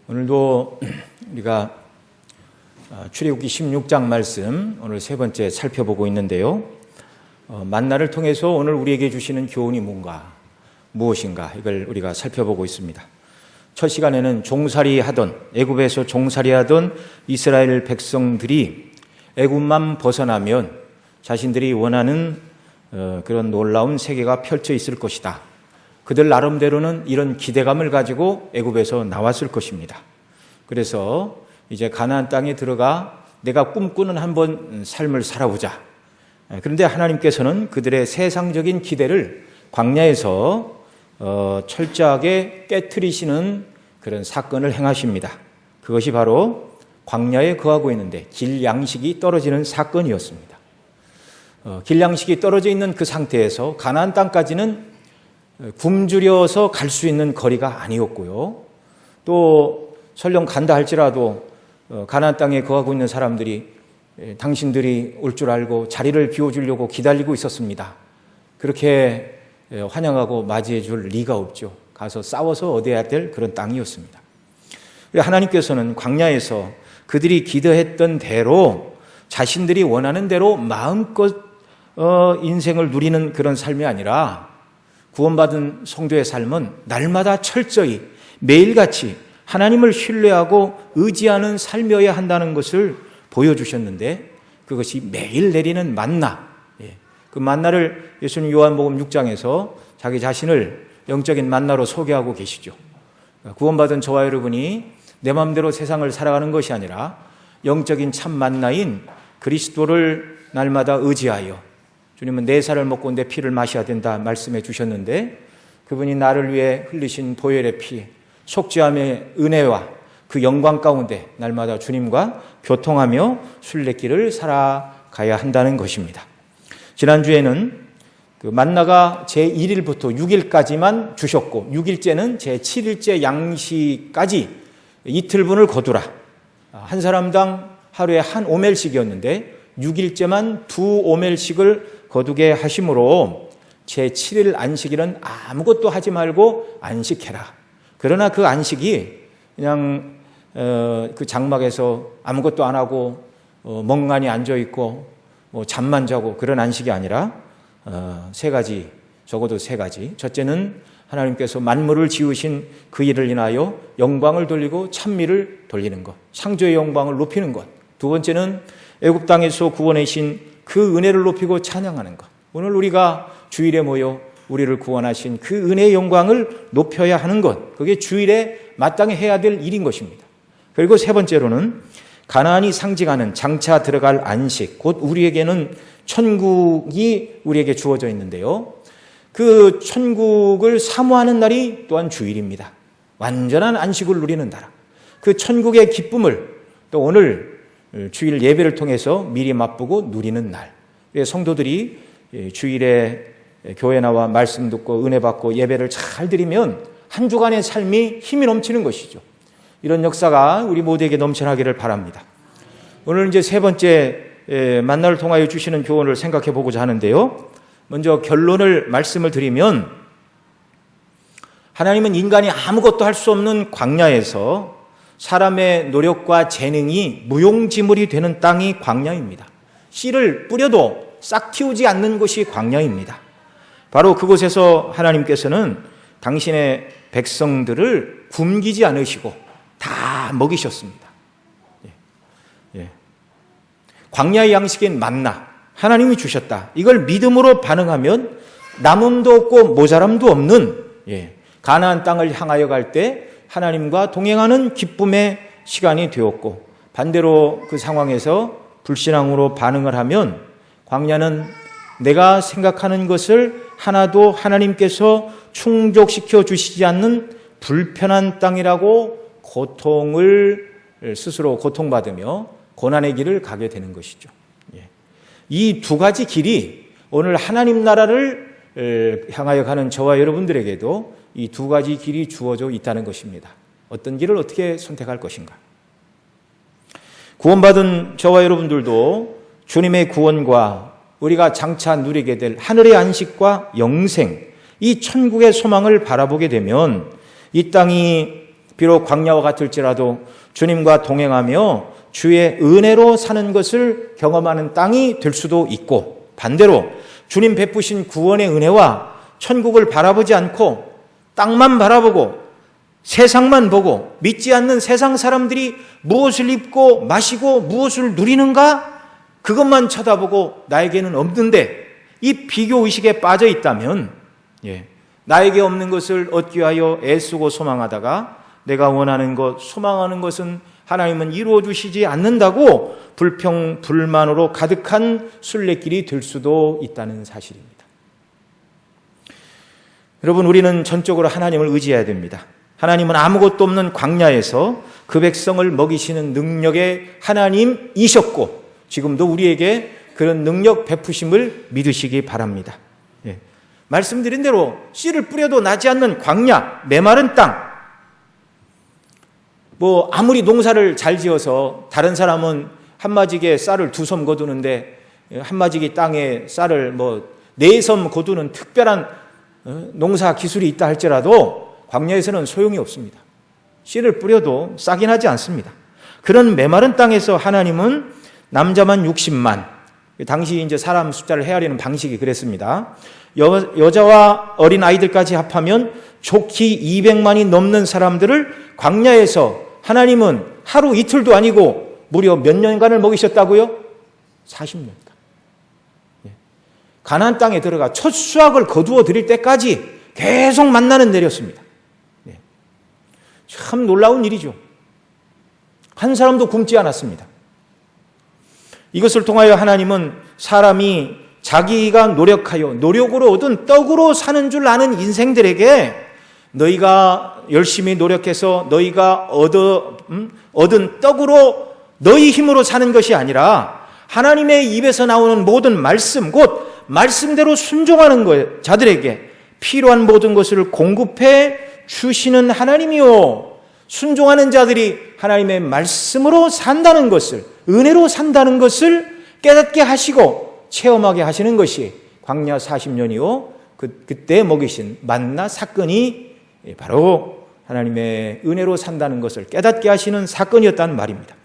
오늘도 우리가 출애굽기 16장 말씀 오늘 세 번째 살펴보고 있는데요. 만나를 통해서 오늘 우리에게 주시는 교훈이 무엇인가 이걸 우리가 살펴보고 있습니다. 첫 시간에는 애굽에서 종살이하던 이스라엘 백성들이 애굽만 벗어나면 자신들이 원하는 그런 놀라운 세계가 펼쳐 있을 것이다. 그들 나름대로는 이런 기대감을 가지고 애굽에서 나왔을 것입니다. 그래서 이제 가나안 땅에 들어가 내가 꿈꾸는 한번 삶을 살아보자. 그런데 하나님께서는 그들의 세상적인 기대를 광야에서 철저하게 깨트리시는 그런 사건을 행하십니다. 그것이 바로 광야에 거하고 있는데 길 양식이 떨어지는 사건이었습니다. 길 양식이 떨어져 있는 그 상태에서 가나안 땅까지는 굶주려서 갈 수 있는 거리가 아니었고요. 또 설령 간다 할지라도 가나안 땅에 거하고 있는 사람들이 당신들이 올 줄 알고 자리를 비워주려고 기다리고 있었습니다. 그렇게 환영하고 맞이해 줄 리가 없죠. 가서 싸워서 얻어야 될 그런 땅이었습니다. 하나님께서는 광야에서 그들이 기도했던 대로 자신들이 원하는 대로 마음껏 인생을 누리는 그런 삶이 아니라 구원받은 성도의 삶은 날마다 철저히 매일같이 하나님을 신뢰하고 의지하는 삶이어야 한다는 것을 보여주셨는데 그것이 매일 내리는 만나, 그 만나를 예수님 요한복음 6장에서 자기 자신을 영적인 만나로 소개하고 계시죠. 구원받은 저와 여러분이 내 마음대로 세상을 살아가는 것이 아니라 영적인 참 만나인 그리스도를 날마다 의지하여, 주님은 내 살을 먹고 내 피를 마셔야 된다 말씀해 주셨는데 그분이 나를 위해 흘리신 보혈의 피, 속죄함의 은혜와 그 영광 가운데 날마다 주님과 교통하며 순례길을 살아가야 한다는 것입니다. 지난주에는 그 만나가 제1일부터 6일까지만 주셨고 6일째는 제7일째 양식까지 이틀분을 거두라. 한 사람당 하루에 한 오멜씩이었는데 6일째만 2오멜씩을 거두게 하심으로 제7일 안식일은 아무것도 하지 말고 안식해라. 그러나 그 안식이 그냥 그 장막에서 아무것도 안 하고 멍하니 앉아있고 잠만 자고 그런 안식이 아니라 세 가지, 적어도 세 가지. 첫째는 하나님께서 만물을 지으신 그 일을 인하여 영광을 돌리고 찬미를 돌리는 것, 창조의 영광을 높이는 것. 두 번째는 애굽 땅에서 구원하신 그 은혜를 높이고 찬양하는 것. 오늘 우리가 주일에 모여 우리를 구원하신 그 은혜의 영광을 높여야 하는 것. 그게 주일에 마땅히 해야 될 일인 것입니다. 그리고 세 번째로는 가나안이 상징하는 장차 들어갈 안식, 곧 우리에게는 천국이 우리에게 주어져 있는데요. 그 천국을 사모하는 날이 또한 주일입니다. 완전한 안식을 누리는 날. 그 천국의 기쁨을 또 오늘 주일 예배를 통해서 미리 맛보고 누리는 날. 성도들이 주일에 교회 나와 말씀 듣고 은혜 받고 예배를 잘 드리면 한 주간의 삶이 힘이 넘치는 것이죠. 이런 역사가 우리 모두에게 넘쳐나기를 바랍니다. 오늘 이제 세 번째 만나를 통하여 주시는 교훈을 생각해 보고자 하는데요. 먼저 결론을 말씀을 드리면 하나님은 인간이 아무것도 할 수 없는 광야에서 사람의 노력과 재능이 무용지물이 되는 땅이 광야입니다. 씨를 뿌려도 싹 틔우지 않는 곳이 광야입니다. 바로 그곳에서 하나님께서는 당신의 백성들을 굶기지 않으시고 다 먹이셨습니다. 광야의 양식인 만나, 하나님이 주셨다. 이걸 믿음으로 반응하면 남음도 없고 모자람도 없는 가나안 땅을 향하여 갈 때 하나님과 동행하는 기쁨의 시간이 되었고, 반대로 그 상황에서 불신앙으로 반응을 하면 광야는 내가 생각하는 것을 하나도 하나님께서 충족시켜 주시지 않는 불편한 땅이라고 고통을 스스로 고통받으며 고난의 길을 가게 되는 것이죠. 이 두 가지 길이 오늘 하나님 나라를 향하여 가는 저와 여러분들에게도 이 두 가지 길이 주어져 있다는 것입니다. 어떤 길을 어떻게 선택할 것인가? 구원받은 저와 여러분들도 주님의 구원과 우리가 장차 누리게 될 하늘의 안식과 영생, 이 천국의 소망을 바라보게 되면 이 땅이 비록 광야와 같을지라도 주님과 동행하며 주의 은혜로 사는 것을 경험하는 땅이 될 수도 있고, 반대로 주님 베푸신 구원의 은혜와 천국을 바라보지 않고 땅만 바라보고 세상만 보고 믿지 않는 세상 사람들이 무엇을 입고 마시고 무엇을 누리는가, 그것만 쳐다보고 나에게는 없는데 이 비교의식에 빠져 있다면, 나에게 없는 것을 얻기 위하여 애쓰고 소망하다가 내가 원하는 것, 소망하는 것은 하나님은 이루어 주시지 않는다고 불평, 불만으로 가득한 순례길이 될 수도 있다는 사실입니다. 여러분, 우리는 전적으로 하나님을 의지해야 됩니다. 하나님은 아무것도 없는 광야에서 그 백성을 먹이시는 능력의 하나님이셨고 지금도 우리에게 그런 능력 베푸심을 믿으시기 바랍니다. 말씀드린 대로 씨를 뿌려도 나지 않는 광야, 메마른 땅, 아무리 농사를 잘 지어서 다른 사람은 한마지기에 쌀을 2섬 거두는데 한마지기 땅에 쌀을 4섬 거두는 특별한 농사 기술이 있다 할지라도 광야에서는 소용이 없습니다. 씨를 뿌려도 싹이 나지 않습니다. 그런 메마른 땅에서 하나님은 남자만 60만, 당시 이제 사람 숫자를 헤아리는 방식이 그랬습니다. 여자와 어린 아이들까지 합하면 좋기 200만이 넘는 사람들을 광야에서 하나님은 하루 이틀도 아니고 무려 몇 년간을 먹이셨다고요? 40년간. 가나안 땅에 들어가 첫 수확을 거두어 드릴 때까지 계속 만나는 내렸습니다. 참 놀라운 일이죠. 한 사람도 굶지 않았습니다. 이것을 통하여 하나님은 사람이 자기가 노력하여 노력으로 얻은 떡으로 사는 줄 아는 인생들에게 너희가 열심히 노력해서 너희가 얻은 떡으로 너희 힘으로 사는 것이 아니라 하나님의 입에서 나오는 모든 말씀, 곧 말씀대로 순종하는 자들에게 필요한 모든 것을 공급해 주시는 하나님이요, 순종하는 자들이 하나님의 말씀으로 산다는 것을, 은혜로 산다는 것을 깨닫게 하시고 체험하게 하시는 것이 광야 40년이요 그때 먹이신 만나 사건이 바로 하나님의 은혜로 산다는 것을 깨닫게 하시는 사건이었다는 말입니다.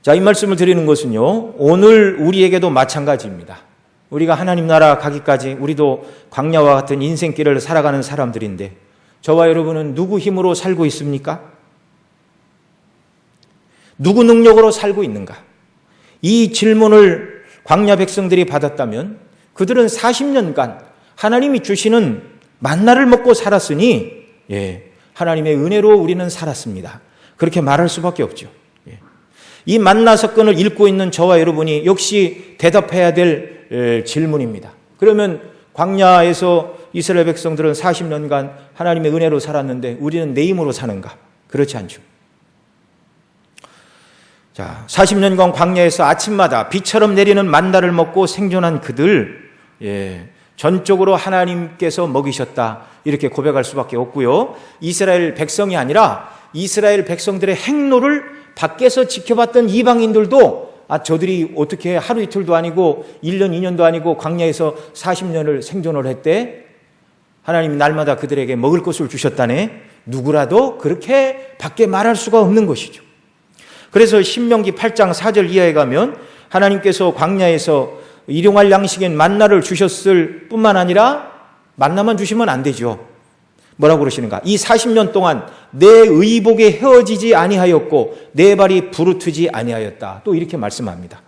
자, 이 말씀을 드리는 것은요, 오늘 우리에게도 마찬가지입니다. 우리가 하나님 나라 가기까지 우리도 광야와 같은 인생길을 살아가는 사람들인데 저와 여러분은 누구 힘으로 살고 있습니까? 누구 능력으로 살고 있는가? 이 질문을 광야 백성들이 받았다면 그들은 40년간 하나님이 주시는 만나를 먹고 살았으니 하나님의 은혜로 우리는 살았습니다. 그렇게 말할 수밖에 없죠. 이 만나 사건을 읽고 있는 저와 여러분이 역시 대답해야 될 질문입니다. 그러면 광야에서 이스라엘 백성들은 40년간 하나님의 은혜로 살았는데 우리는 내 힘으로 사는가? 그렇지 않죠. 자, 40년간 광야에서 아침마다 비처럼 내리는 만나를 먹고 생존한 그들, 전적으로 하나님께서 먹이셨다, 이렇게 고백할 수밖에 없고요. 이스라엘 백성이 아니라 이스라엘 백성들의 행로를 밖에서 지켜봤던 이방인들도 저들이 어떻게 하루 이틀도 아니고 1년 2년도 아니고 광야에서 40년을 생존을 했대? 하나님이 날마다 그들에게 먹을 것을 주셨다네? 누구라도 그렇게 밖에 말할 수가 없는 것이죠. 그래서 신명기 8장 4절 이하에 가면 하나님께서 광야에서 일용할 양식인 만나를 주셨을 뿐만 아니라 만나만 주시면 안 되죠. 뭐라고 그러시는가? 이 40년 동안 내 의복에 헤어지지 아니하였고 내 발이 부르트지 아니하였다. 또 이렇게 말씀합니다.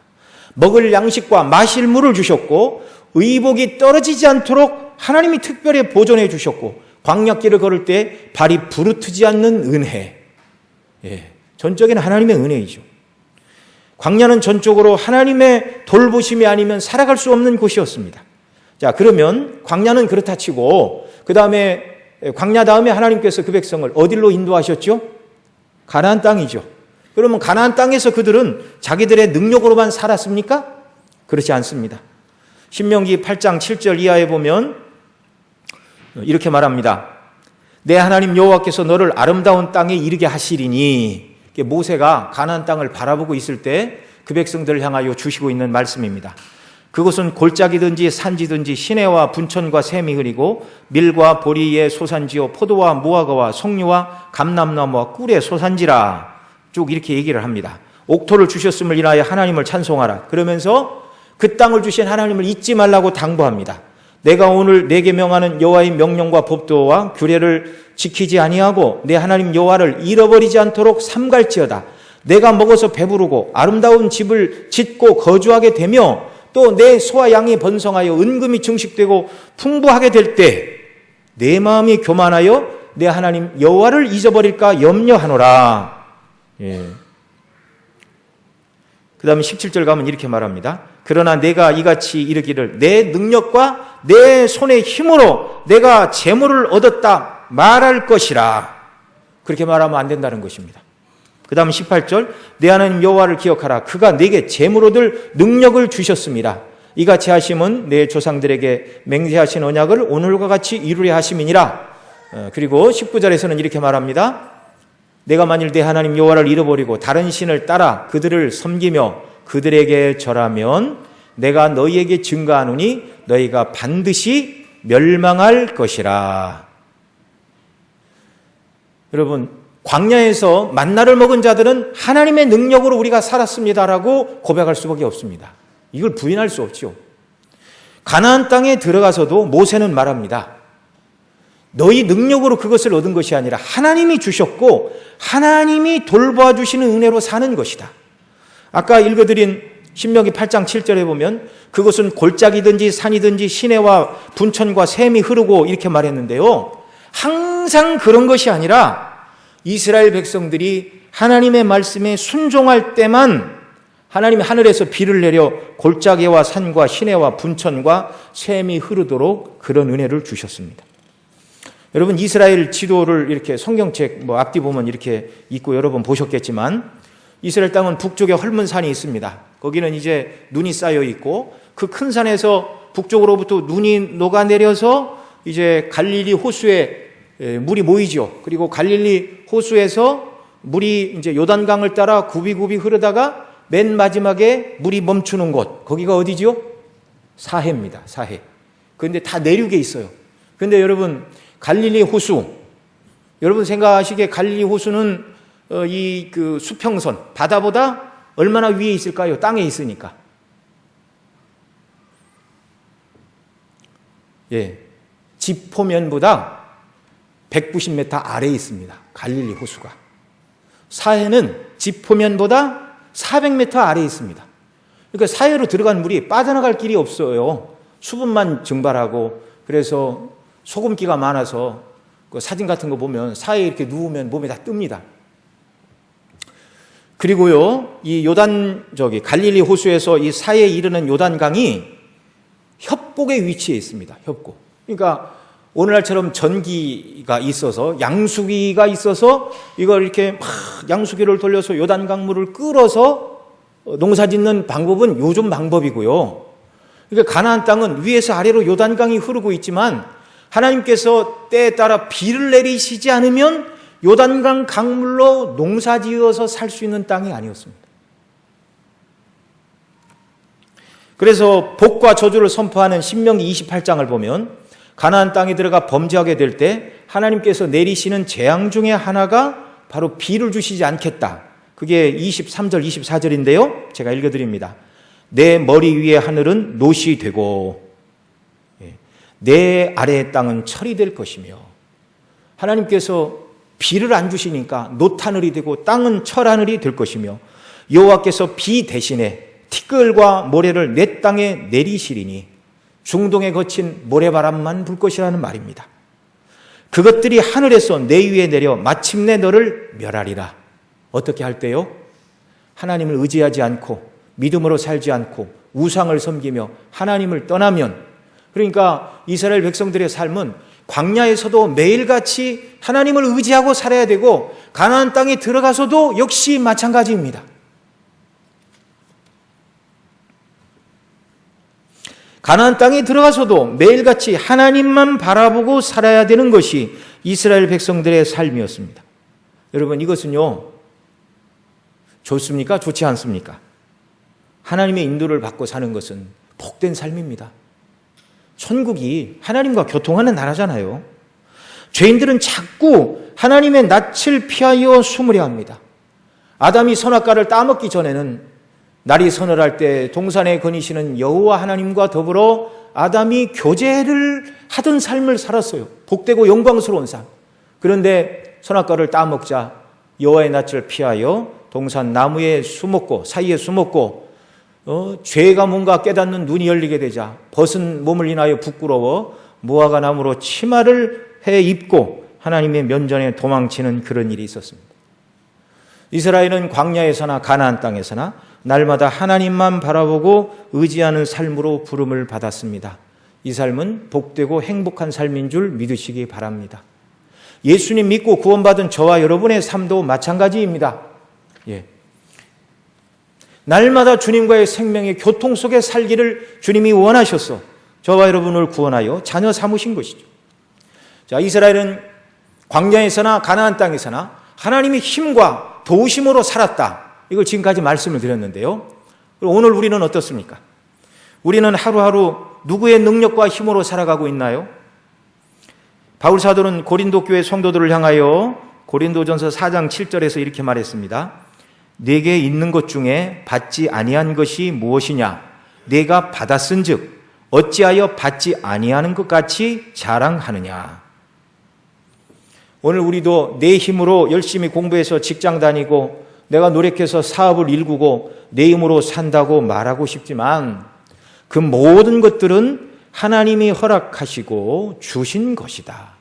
먹을 양식과 마실 물을 주셨고 의복이 떨어지지 않도록 하나님이 특별히 보존해 주셨고 광야길을 걸을 때 발이 부르트지 않는 은혜. 전적인 하나님의 은혜이죠. 광야는 전적으로 하나님의 돌보심이 아니면 살아갈 수 없는 곳이었습니다. 자, 그러면 광야는 그렇다 치고 그 다음에 광야 다음에 하나님께서 그 백성을 어디로 인도하셨죠? 가나안 땅이죠. 그러면 가나안 땅에서 그들은 자기들의 능력으로만 살았습니까? 그렇지 않습니다. 신명기 8장 7절 이하에 보면 이렇게 말합니다. 내 하나님 여호와께서 너를 아름다운 땅에 이르게 하시리니, 모세가 가나안 땅을 바라보고 있을 때 그 백성들을 향하여 주시고 있는 말씀입니다. 그곳은 골짜기든지 산지든지 시내와 분천과 샘이 흐리고 밀과 보리의 소산지요 포도와 무화과와 석류와 감람나무와 꿀의 소산지라. 쭉 이렇게 얘기를 합니다. 옥토를 주셨음을 인하여 하나님을 찬송하라. 그러면서 그 땅을 주신 하나님을 잊지 말라고 당부합니다. 내가 오늘 내게 명하는 여호와의 명령과 법도와 규례를 지키지 아니하고 내 하나님 여호와를 잃어버리지 않도록 삼갈지어다. 내가 먹어서 배부르고 아름다운 집을 짓고 거주하게 되며 또 내 소와 양이 번성하여 은금이 증식되고 풍부하게 될 때 내 마음이 교만하여 내 하나님 여호와를 잊어버릴까 염려하노라. 예. 그 다음에 17절 가면 이렇게 말합니다. 그러나 내가 이같이 이르기를 내 능력과 내 손의 힘으로 내가 재물을 얻었다 말할 것이라. 그렇게 말하면 안 된다는 것입니다. 그 다음 18절 내 하나님 여호와를 기억하라. 그가 내게 재물 얻을 능력을 주셨습니다. 이같이 하심은 내 조상들에게 맹세하신 언약을 오늘과 같이 이루려 하심이니라. 그리고 19절에서는 이렇게 말합니다. 내가 만일 내 하나님 여호와를 잃어버리고 다른 신을 따라 그들을 섬기며 그들에게 절하면 내가 너희에게 증거하노니 너희가 반드시 멸망할 것이라. 여러분, 광야에서 만나를 먹은 자들은 하나님의 능력으로 우리가 살았습니다라고 고백할 수밖에 없습니다. 이걸 부인할 수 없죠. 가나안 땅에 들어가서도 모세는 말합니다. 너희 능력으로 그것을 얻은 것이 아니라 하나님이 주셨고 하나님이 돌봐 주시는 은혜로 사는 것이다. 아까 읽어드린 신명기 8장 7절에 보면 그것은 골짜기든지 산이든지 시내와 분천과 샘이 흐르고 이렇게 말했는데요. 항상 그런 것이 아니라 이스라엘 백성들이 하나님의 말씀에 순종할 때만 하나님이 하늘에서 비를 내려 골짜기와 산과 시내와 분천과 샘이 흐르도록 그런 은혜를 주셨습니다. 여러분, 이스라엘 지도를 이렇게 성경책 앞뒤 보면 이렇게 있고 여러 번 보셨겠지만 이스라엘 땅은 북쪽에 헐문 산이 있습니다. 거기는 이제 눈이 쌓여 있고 그 큰 산에서 북쪽으로부터 눈이 녹아내려서 이제 갈릴리 호수에 물이 모이죠. 그리고 갈릴리 호수에서 물이 이제 요단강을 따라 굽이굽이 흐르다가 맨 마지막에 물이 멈추는 곳, 거기가 어디죠? 사해입니다. 사해. 그런데 다 내륙에 있어요. 그런데 여러분, 갈릴리 호수, 여러분 생각하시기에 갈릴리 호수는 이 그 수평선, 바다보다 얼마나 위에 있을까요? 땅에 있으니까. 예, 지포면보다 190m 아래에 있습니다. 갈릴리 호수가. 사해는 지포면보다 400m 아래에 있습니다. 그러니까 사해로 들어간 물이 빠져나갈 길이 없어요. 수분만 증발하고, 그래서 소금기가 많아서 그 사진 같은 거 보면 사해에 이렇게 누우면 몸에 다 뜹니다. 그리고요, 이 갈릴리 호수에서 이 사해에 이르는 요단강이 협곡에 위치해 있습니다. 협곡. 그러니까 오늘날처럼 전기가 있어서, 양수기가 있어서 이걸 이렇게 막 양수기를 돌려서 요단강물을 끌어서 농사 짓는 방법은 요즘 방법이고요. 그러니까 가나안 땅은 위에서 아래로 요단강이 흐르고 있지만 하나님께서 때에 따라 비를 내리시지 않으면 요단강 강물로 농사 지어서 살 수 있는 땅이 아니었습니다. 그래서 복과 저주를 선포하는 신명기 28장을 보면 가나안 땅에 들어가 범죄하게 될 때 하나님께서 내리시는 재앙 중에 하나가 바로 비를 주시지 않겠다. 그게 23절, 24절인데요. 제가 읽어드립니다. 내 머리 위에 하늘은 놋이 되고 내 아래의 땅은 철이 될 것이며, 하나님께서 비를 안 주시니까 놋하늘이 되고 땅은 철하늘이 될 것이며, 여호와께서 비 대신에 티끌과 모래를 내 땅에 내리시리니 중동에 거친 모래바람만 불 것이라는 말입니다. 그것들이 하늘에서 내 위에 내려 마침내 너를 멸하리라. 어떻게 할 때요? 하나님을 의지하지 않고 믿음으로 살지 않고 우상을 섬기며 하나님을 떠나면, 그러니까 이스라엘 백성들의 삶은 광야에서도 매일같이 하나님을 의지하고 살아야 되고 가나안 땅에 들어가서도 역시 마찬가지입니다. 가나안 땅에 들어가서도 매일같이 하나님만 바라보고 살아야 되는 것이 이스라엘 백성들의 삶이었습니다. 여러분, 이것은요, 좋습니까? 좋지 않습니까? 하나님의 인도를 받고 사는 것은 복된 삶입니다. 천국이 하나님과 교통하는 나라잖아요. 죄인들은 자꾸 하나님의 낯을 피하여 숨으려 합니다. 아담이 선악과를 따먹기 전에는 날이 서늘할 때 동산에 거니시는 여호와 하나님과 더불어 아담이 교제를 하던 삶을 살았어요. 복되고 영광스러운 삶. 그런데 선악과를 따먹자 여호와의 낯을 피하여 동산 나무에 숨었고 사이에 숨었고 죄가 뭔가 깨닫는 눈이 열리게 되자 벗은 몸을 인하여 부끄러워 무화과 나무로 치마를 해 입고 하나님의 면전에 도망치는 그런 일이 있었습니다. 이스라엘은 광야에서나 가나안 땅에서나 날마다 하나님만 바라보고 의지하는 삶으로 부름을 받았습니다. 이 삶은 복되고 행복한 삶인 줄 믿으시기 바랍니다. 예수님 믿고 구원받은 저와 여러분의 삶도 마찬가지입니다. 예. 날마다 주님과의 생명의 교통 속에 살기를 주님이 원하셔서 저와 여러분을 구원하여 자녀 삼으신 것이죠. 자, 이스라엘은 광야에서나 가나안 땅에서나 하나님의 힘과 도우심으로 살았다. 이걸 지금까지 말씀을 드렸는데요. 오늘 우리는 어떻습니까? 우리는 하루하루 누구의 능력과 힘으로 살아가고 있나요? 바울 사도는 고린도 교회 성도들을 향하여 고린도전서 4장 7절에서 이렇게 말했습니다. 내게 있는 것 중에 받지 아니한 것이 무엇이냐? 내가 받았은즉 어찌하여 받지 아니하는 것 같이 자랑하느냐? 오늘 우리도 내 힘으로 열심히 공부해서 직장 다니고 내가 노력해서 사업을 일구고 내 힘으로 산다고 말하고 싶지만 그 모든 것들은 하나님이 허락하시고 주신 것이다.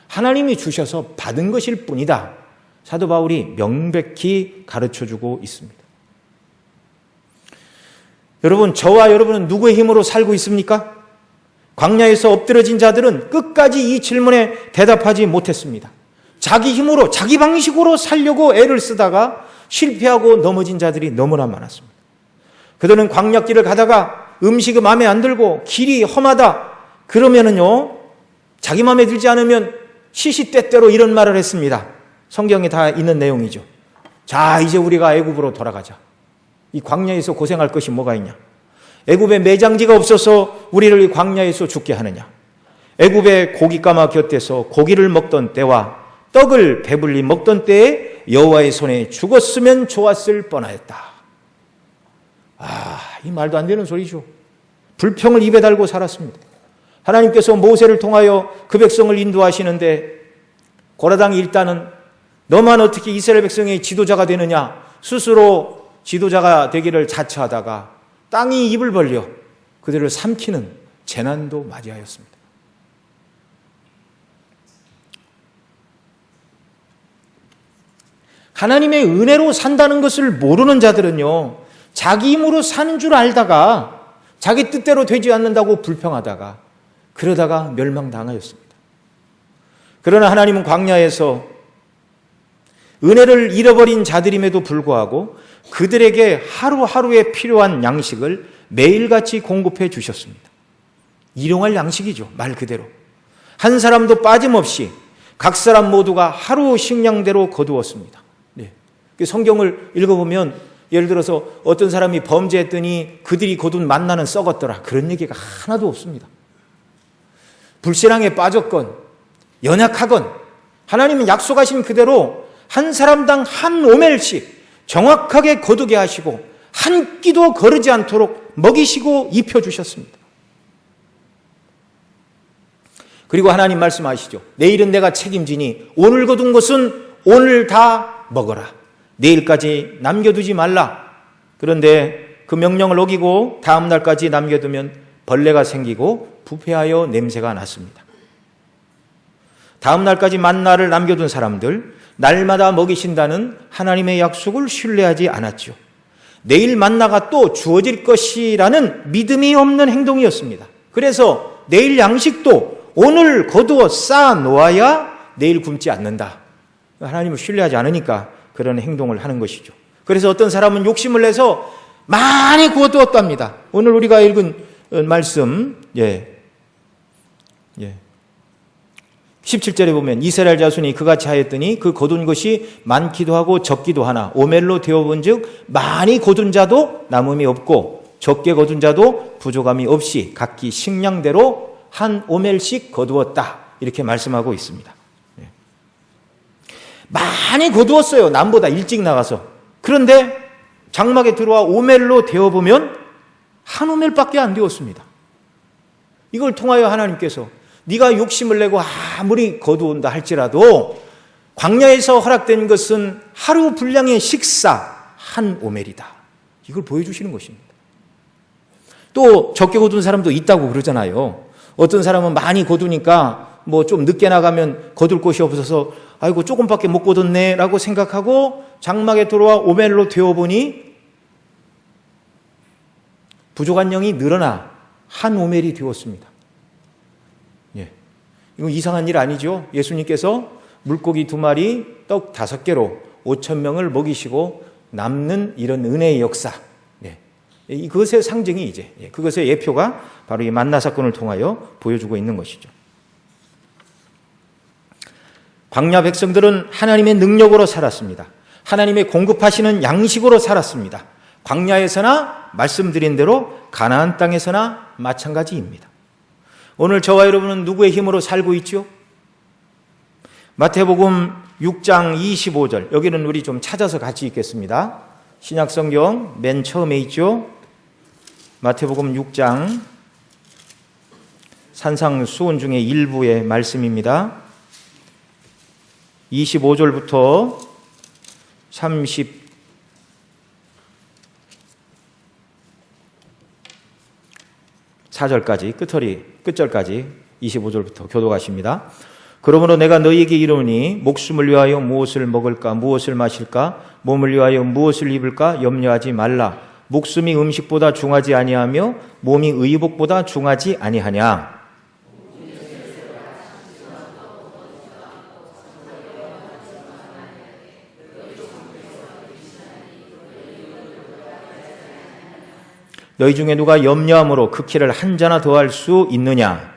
하나님이 주셔서 받은 것일 뿐이다. 사도 바울이 명백히 가르쳐주고 있습니다. 여러분, 저와 여러분은 누구의 힘으로 살고 있습니까? 광야에서 엎드러진 자들은 끝까지 이 질문에 대답하지 못했습니다. 자기 힘으로 자기 방식으로 살려고 애를 쓰다가 실패하고 넘어진 자들이 너무나 많았습니다. 그들은 광야길을 가다가 음식이 마음에 안 들고 길이 험하다 그러면은요 자기 마음에 들지 않으면 시시때때로 이런 말을 했습니다. 성경에 다 있는 내용이죠. 자, 이제 우리가 애굽으로 돌아가자. 이 광야에서 고생할 것이 뭐가 있냐? 애굽에 매장지가 없어서 우리를 이 광야에서 죽게 하느냐? 애굽의 고깃가마 곁에서 고기를 먹던 때와 떡을 배불리 먹던 때에 여호와의 손에 죽었으면 좋았을 뻔하였다. 이 말도 안 되는 소리죠. 불평을 입에 달고 살았습니다. 하나님께서 모세를 통하여 그 백성을 인도하시는데 고라당 일단은 너만 어떻게 이스라엘 백성의 지도자가 되느냐 스스로 지도자가 되기를 자처하다가 땅이 입을 벌려 그들을 삼키는 재난도 맞이하였습니다. 하나님의 은혜로 산다는 것을 모르는 자들은요 자기 힘으로 사는 줄 알다가 자기 뜻대로 되지 않는다고 불평하다가 그러다가 멸망당하였습니다. 그러나 하나님은 광야에서 은혜를 잃어버린 자들임에도 불구하고 그들에게 하루하루에 필요한 양식을 매일같이 공급해 주셨습니다. 일용할 양식이죠. 말 그대로. 한 사람도 빠짐없이 각 사람 모두가 하루 식량대로 거두었습니다. 네. 성경을 읽어보면 예를 들어서 어떤 사람이 범죄했더니 그들이 거둔 만나는 썩었더라. 그런 얘기가 하나도 없습니다. 불신앙에 빠졌건 연약하건 하나님은 약속하신 그대로 한 사람당 한 오멜씩 정확하게 거두게 하시고 한 끼도 거르지 않도록 먹이시고 입혀주셨습니다. 그리고 하나님 말씀하시죠. 내일은 내가 책임지니 오늘 거둔 것은 오늘 다 먹어라. 내일까지 남겨두지 말라. 그런데 그 명령을 어기고 다음 날까지 남겨두면 벌레가 생기고 부패하여 냄새가 났습니다. 다음 날까지 만나를 남겨둔 사람들, 날마다 먹이신다는 하나님의 약속을 신뢰하지 않았죠. 내일 만나가 또 주어질 것이라는 믿음이 없는 행동이었습니다. 그래서 내일 양식도 오늘 거두어 쌓아 놓아야 내일 굶지 않는다. 하나님을 신뢰하지 않으니까 그런 행동을 하는 것이죠. 그래서 어떤 사람은 욕심을 내서 많이 구워두었답니다. 오늘 우리가 읽은 말씀 17절에 보면 이스라엘 자손이 그같이 하였더니 그 거둔 것이 많기도 하고 적기도 하나 오멜로 되어본 즉 많이 거둔 자도 남음이 없고 적게 거둔 자도 부족함이 없이 각기 식량대로 한 오멜씩 거두었다. 이렇게 말씀하고 있습니다. 많이 거두었어요. 남보다 일찍 나가서. 그런데 장막에 들어와 오멜로 데워보면 한 오멜밖에 안 되었습니다. 이걸 통하여 하나님께서 네가 욕심을 내고 아무리 거두온다 할지라도 광야에서 허락된 것은 하루 분량의 식사 한 오멜이다. 이걸 보여주시는 것입니다. 또 적게 거둔 사람도 있다고 그러잖아요. 어떤 사람은 많이 거두니까 뭐 좀 늦게 나가면 거둘 곳이 없어서 아이고 조금밖에 못 거뒀네 라고 생각하고 장막에 들어와 오멜로 데워보니 부족한 양이 늘어나 한 오멜이 되었습니다. 예. 이거 이상한 일 아니죠? 예수님께서 물고기 2마리, 떡 5개로 5,000명을 먹이시고 남는 이런 은혜의 역사. 예. 그것의 상징이 이제, 그것의 예표가 바로 이 만나 사건을 통하여 보여주고 있는 것이죠. 광야 백성들은 하나님의 능력으로 살았습니다. 하나님의 공급하시는 양식으로 살았습니다. 광야에서나 말씀드린 대로 가나안 땅에서나 마찬가지입니다. 오늘 저와 여러분은 누구의 힘으로 살고 있죠? 마태복음 6장 25절, 여기는 우리 좀 찾아서 같이 읽겠습니다. 신약성경 맨 처음에 있죠? 마태복음 6장 산상수훈 중에 일부의 말씀입니다. 25절부터 34절까지 끝절까지 25절부터 교독하십니다. 그러므로 내가 너희에게 이르노니 목숨을 위하여 무엇을 먹을까 무엇을 마실까 몸을 위하여 무엇을 입을까 염려하지 말라. 목숨이 음식보다 중하지 아니하며 몸이 의복보다 중하지 아니하냐. 너희 중에 누가 염려함으로 그 키를 한 자나 더할 수 있느냐?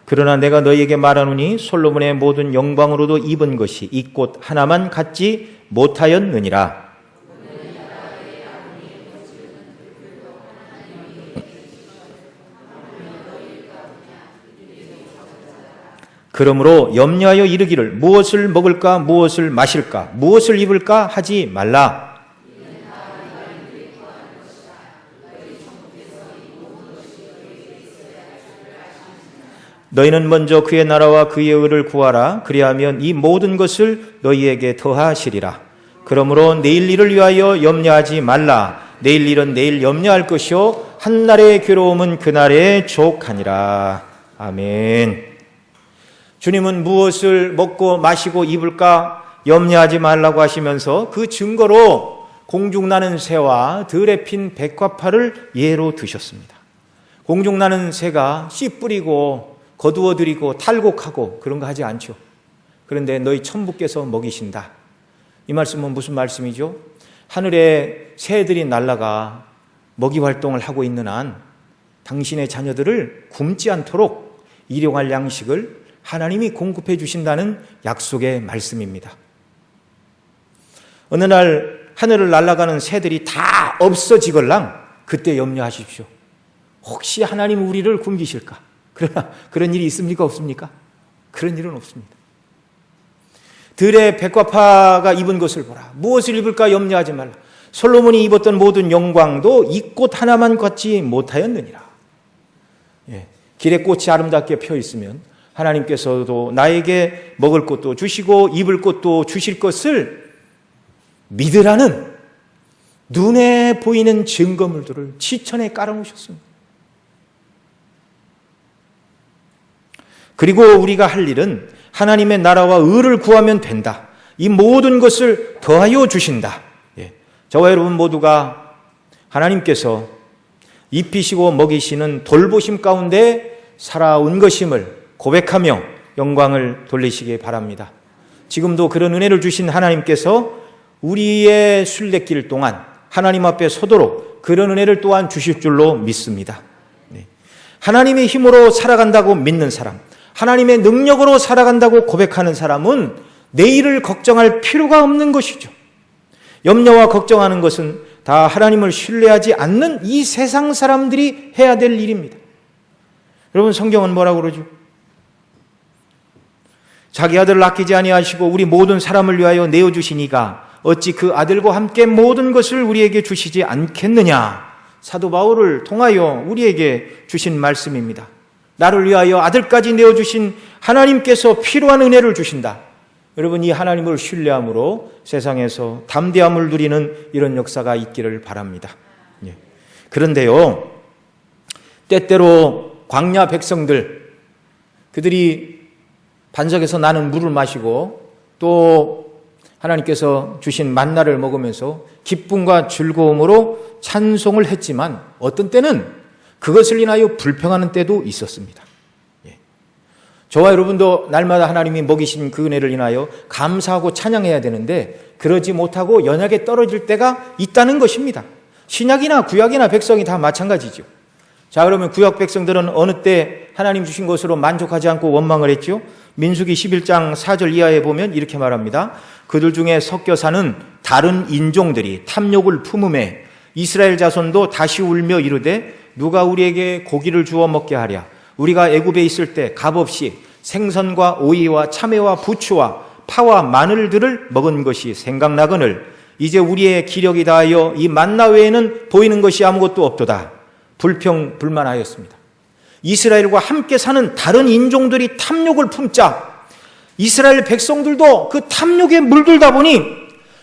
그러나 내가 너희에게 말하노니 솔로몬의 모든 영광으로도 입은 것이 이 꽃 하나만 갖지 못하였느니라. 그러므로 염려하여 이르기를 무엇을 먹을까 무엇을 마실까 무엇을 입을까 하지 말라. 너희는 먼저 그의 나라와 그의 의를 구하라. 그리하면 이 모든 것을 너희에게 더하시리라. 그러므로 내일 일을 위하여 염려하지 말라. 내일 일은 내일 염려할 것이요 한날의 괴로움은 그날의 족하니라. 아멘. 주님은 무엇을 먹고 마시고 입을까 염려하지 말라고 하시면서 그 증거로 공중나는 새와 들에 핀 백화파를 예로 드셨습니다. 공중나는 새가 씨 뿌리고 거두어들이고 탈곡하고 그런 거 하지 않죠. 그런데 너희 천부께서 먹이신다. 이 말씀은 무슨 말씀이죠? 하늘에 새들이 날아가 먹이 활동을 하고 있는 한 당신의 자녀들을 굶지 않도록 일용할 양식을 하나님이 공급해 주신다는 약속의 말씀입니다. 어느 날 하늘을 날아가는 새들이 다 없어지걸랑 그때 염려하십시오. 혹시 하나님 우리를 굶기실까? 그러나 그런 일이 있습니까? 없습니까? 그런 일은 없습니다. 들의 백화파가 입은 것을 보라. 무엇을 입을까 염려하지 말라. 솔로몬이 입었던 모든 영광도 이 꽃 하나만 갖지 못하였느니라. 길에 꽃이 아름답게 펴 있으면 하나님께서도 나에게 먹을 것도 주시고 입을 것도 주실 것을 믿으라는 눈에 보이는 증거물들을 지천에 깔아놓으셨습니다. 그리고 우리가 할 일은 하나님의 나라와 의를 구하면 된다. 이 모든 것을 더하여 주신다. 저와 여러분 모두가 하나님께서 입히시고 먹이시는 돌보심 가운데 살아온 것임을 고백하며 영광을 돌리시기 바랍니다. 지금도 그런 은혜를 주신 하나님께서 우리의 순례길 동안 하나님 앞에 서도록 그런 은혜를 또한 주실 줄로 믿습니다. 하나님의 힘으로 살아간다고 믿는 사람, 하나님의 능력으로 살아간다고 고백하는 사람은 내일을 걱정할 필요가 없는 것이죠. 염려와 걱정하는 것은 다 하나님을 신뢰하지 않는 이 세상 사람들이 해야 될 일입니다. 여러분, 성경은 뭐라고 그러죠? 자기 아들을 아끼지 아니하시고 우리 모든 사람을 위하여 내어주시니가 어찌 그 아들과 함께 모든 것을 우리에게 주시지 않겠느냐. 사도 바울을 통하여 우리에게 주신 말씀입니다. 나를 위하여 아들까지 내어주신 하나님께서 필요한 은혜를 주신다. 여러분, 이 하나님을 신뢰함으로 세상에서 담대함을 누리는 이런 역사가 있기를 바랍니다. 그런데요, 때때로 광야 백성들, 그들이 반석에서 나는 물을 마시고 또 하나님께서 주신 만나를 먹으면서 기쁨과 즐거움으로 찬송을 했지만 어떤 때는 그것을 인하여 불평하는 때도 있었습니다. 저와 여러분도 날마다 하나님이 먹이신 그 은혜를 인하여 감사하고 찬양해야 되는데 그러지 못하고 연약에 떨어질 때가 있다는 것입니다. 신약이나 구약이나 백성이 다 마찬가지죠. 자, 그러면 구약 백성들은 어느 때 하나님 주신 것으로 만족하지 않고 원망을 했죠? 민수기 11장 4절 이하에 보면 이렇게 말합니다. 그들 중에 섞여 사는 다른 인종들이 탐욕을 품음에 이스라엘 자손도 다시 울며 이르되 누가 우리에게 고기를 주어 먹게 하랴. 우리가 애굽에 있을 때 값없이 생선과 오이와 참외와 부추와 파와 마늘들을 먹은 것이 생각나거늘 이제 우리의 기력이 다하여 이 만나 외에는 보이는 것이 아무것도 없도다. 불평불만하였습니다. 이스라엘과 함께 사는 다른 인종들이 탐욕을 품자 이스라엘 백성들도 그 탐욕에 물들다 보니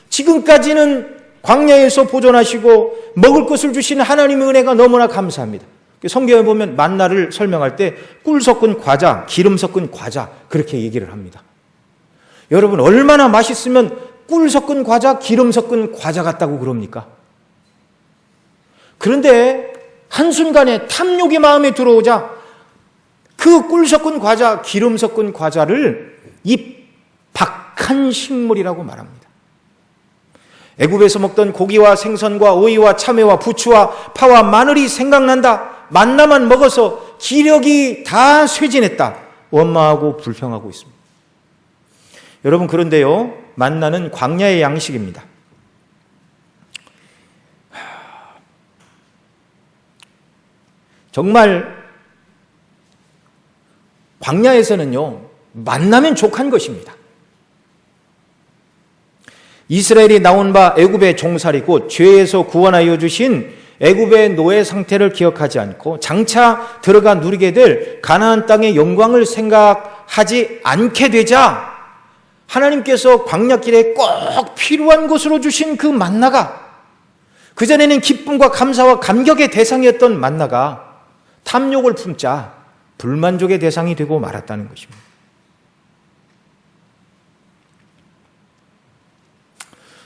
지금까지는 광야에서 보존하시고 먹을 것을 주신 하나님의 은혜가 너무나 감사합니다. 성경에 보면 만나를 설명할 때 꿀 섞은 과자, 기름 섞은 과자 그렇게 얘기를 합니다. 여러분, 얼마나 맛있으면 꿀 섞은 과자, 기름 섞은 과자 같다고 그럽니까? 그런데 한순간에 탐욕이 마음에 들어오자 그 꿀 섞은 과자, 기름 섞은 과자를 이 박한 식물이라고 말합니다. 애굽에서 먹던 고기와 생선과 오이와 참외와 부추와 파와 마늘이 생각난다. 만나만 먹어서 기력이 다 쇠진했다. 원망하고 불평하고 있습니다. 여러분, 그런데요, 만나는 광야의 양식입니다. 정말 광야에서는요, 만나면 족한 것입니다. 이스라엘이 나온 바 애굽의 종살이 곧 죄에서 구원하여 주신 애굽의 노예 상태를 기억하지 않고 장차 들어가 누리게 될 가나안 땅의 영광을 생각하지 않게 되자 하나님께서 광야길에 꼭 필요한 것으로 주신 그 만나가, 그전에는 기쁨과 감사와 감격의 대상이었던 만나가 탐욕을 품자 불만족의 대상이 되고 말았다는 것입니다.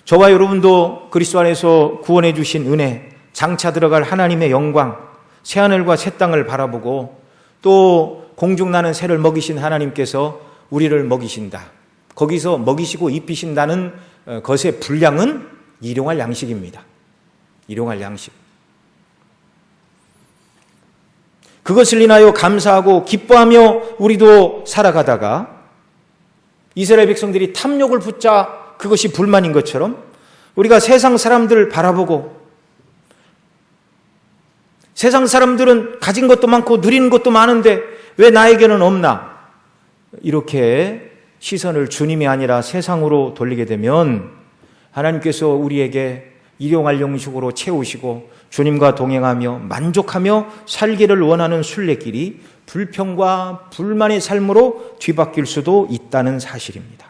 저와 여러분도 그리스도 안에서 구원해 주신 은혜, 장차 들어갈 하나님의 영광, 새하늘과 새 땅을 바라보고 또 공중나는 새를 먹이신 하나님께서 우리를 먹이신다. 거기서 먹이시고 입히신다는 것의 분량은 일용할 양식입니다. 일용할 양식. 그것을 인하여 감사하고 기뻐하며 우리도 살아가다가 이스라엘 백성들이 탐욕을 붙자 그것이 불만인 것처럼 우리가 세상 사람들을 바라보고 세상 사람들은 가진 것도 많고 누리는 것도 많은데 왜 나에게는 없나? 이렇게 시선을 주님이 아니라 세상으로 돌리게 되면 하나님께서 우리에게 일용할 양식으로 채우시고 주님과 동행하며 만족하며 살기를 원하는 순례길이 불평과 불만의 삶으로 뒤바뀔 수도 있다는 사실입니다.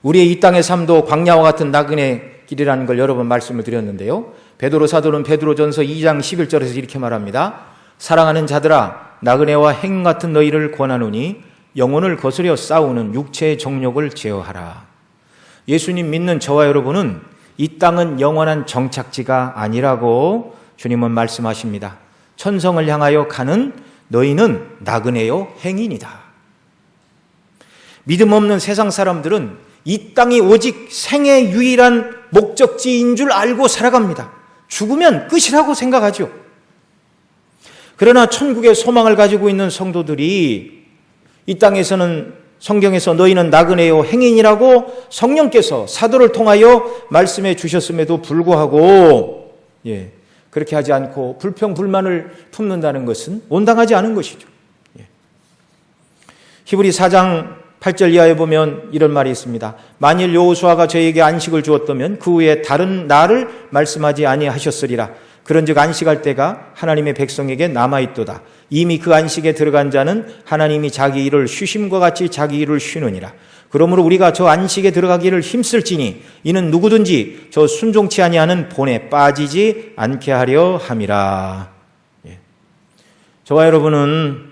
우리의 이 땅의 삶도 광야와 같은 나그네 길이라는 걸 여러 번 말씀을 드렸는데요. 베드로 사도는 베드로전서 2장 11절에서 이렇게 말합니다. 사랑하는 자들아, 나그네와 행 같은 너희를 권하노니 영혼을 거스려 싸우는 육체의 정욕을 제어하라. 예수님 믿는 저와 여러분은 이 땅은 영원한 정착지가 아니라고 주님은 말씀하십니다. 천성을 향하여 가는 너희는 나그네요 행인이다. 믿음 없는 세상 사람들은 이 땅이 오직 생의 유일한 목적지인 줄 알고 살아갑니다. 죽으면 끝이라고 생각하죠. 그러나 천국의 소망을 가지고 있는 성도들이 이 땅에서는 성경에서 너희는 나그네요 행인이라고 성령께서 사도를 통하여 말씀해 주셨음에도 불구하고 그렇게 하지 않고 불평불만을 품는다는 것은 온당하지 않은 것이죠. 히브리 4장 8절 이하에 보면 이런 말이 있습니다. 만일 여호수아가 저에게 안식을 주었다면 그 후에 다른 날을 말씀하지 아니하셨으리라. 그런즉 안식할 때가 하나님의 백성에게 남아있도다. 이미 그 안식에 들어간 자는 하나님이 자기 일을 쉬심과 같이 자기 일을 쉬느니라. 그러므로 우리가 저 안식에 들어가기를 힘쓸지니 이는 누구든지 저 순종치 아니하는 본에 빠지지 않게 하려 함이라. 저와 여러분은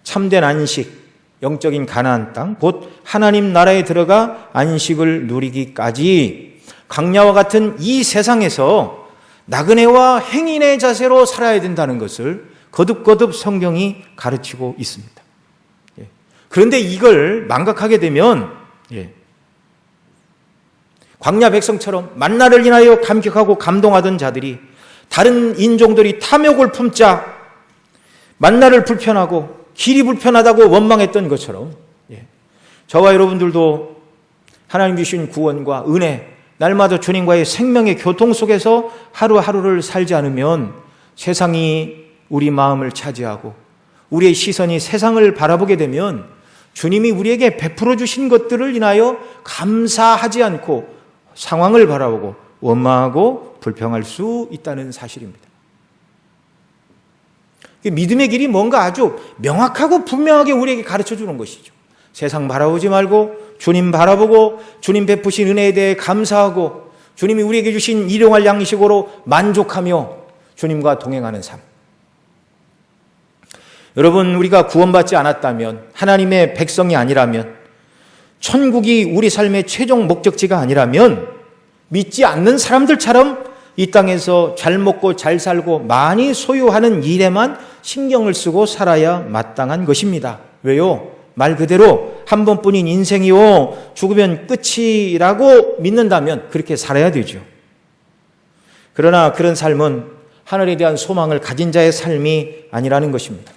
참된 안식, 영적인 가나안 땅, 곧 하나님 나라에 들어가 안식을 누리기까지 광야와 같은 이 세상에서 나그네와 행인의 자세로 살아야 된다는 것을 거듭거듭 성경이 가르치고 있습니다. 그런데 이걸 망각하게 되면 광야 백성처럼 만나를 인하여 감격하고 감동하던 자들이 다른 인종들이 탐욕을 품자 만나를 불편하고 길이 불편하다고 원망했던 것처럼 저와 여러분들도 하나님 주신 구원과 은혜, 날마다 주님과의 생명의 교통 속에서 하루하루를 살지 않으면 세상이 우리 마음을 차지하고 우리의 시선이 세상을 바라보게 되면 주님이 우리에게 베풀어 주신 것들을 인하여 감사하지 않고 상황을 바라보고 원망하고 불평할 수 있다는 사실입니다. 믿음의 길이 뭔가 아주 명확하고 분명하게 우리에게 가르쳐 주는 것이죠. 세상 바라보지 말고 주님 바라보고 주님 베푸신 은혜에 대해 감사하고 주님이 우리에게 주신 일용할 양식으로 만족하며 주님과 동행하는 삶. 여러분, 우리가 구원받지 않았다면, 하나님의 백성이 아니라면, 천국이 우리 삶의 최종 목적지가 아니라면 믿지 않는 사람들처럼 이 땅에서 잘 먹고 잘 살고 많이 소유하는 일에만 신경을 쓰고 살아야 마땅한 것입니다. 왜요? 말 그대로 한 번뿐인 인생이요 죽으면 끝이라고 믿는다면 그렇게 살아야 되죠. 그러나 그런 삶은 하늘에 대한 소망을 가진 자의 삶이 아니라는 것입니다.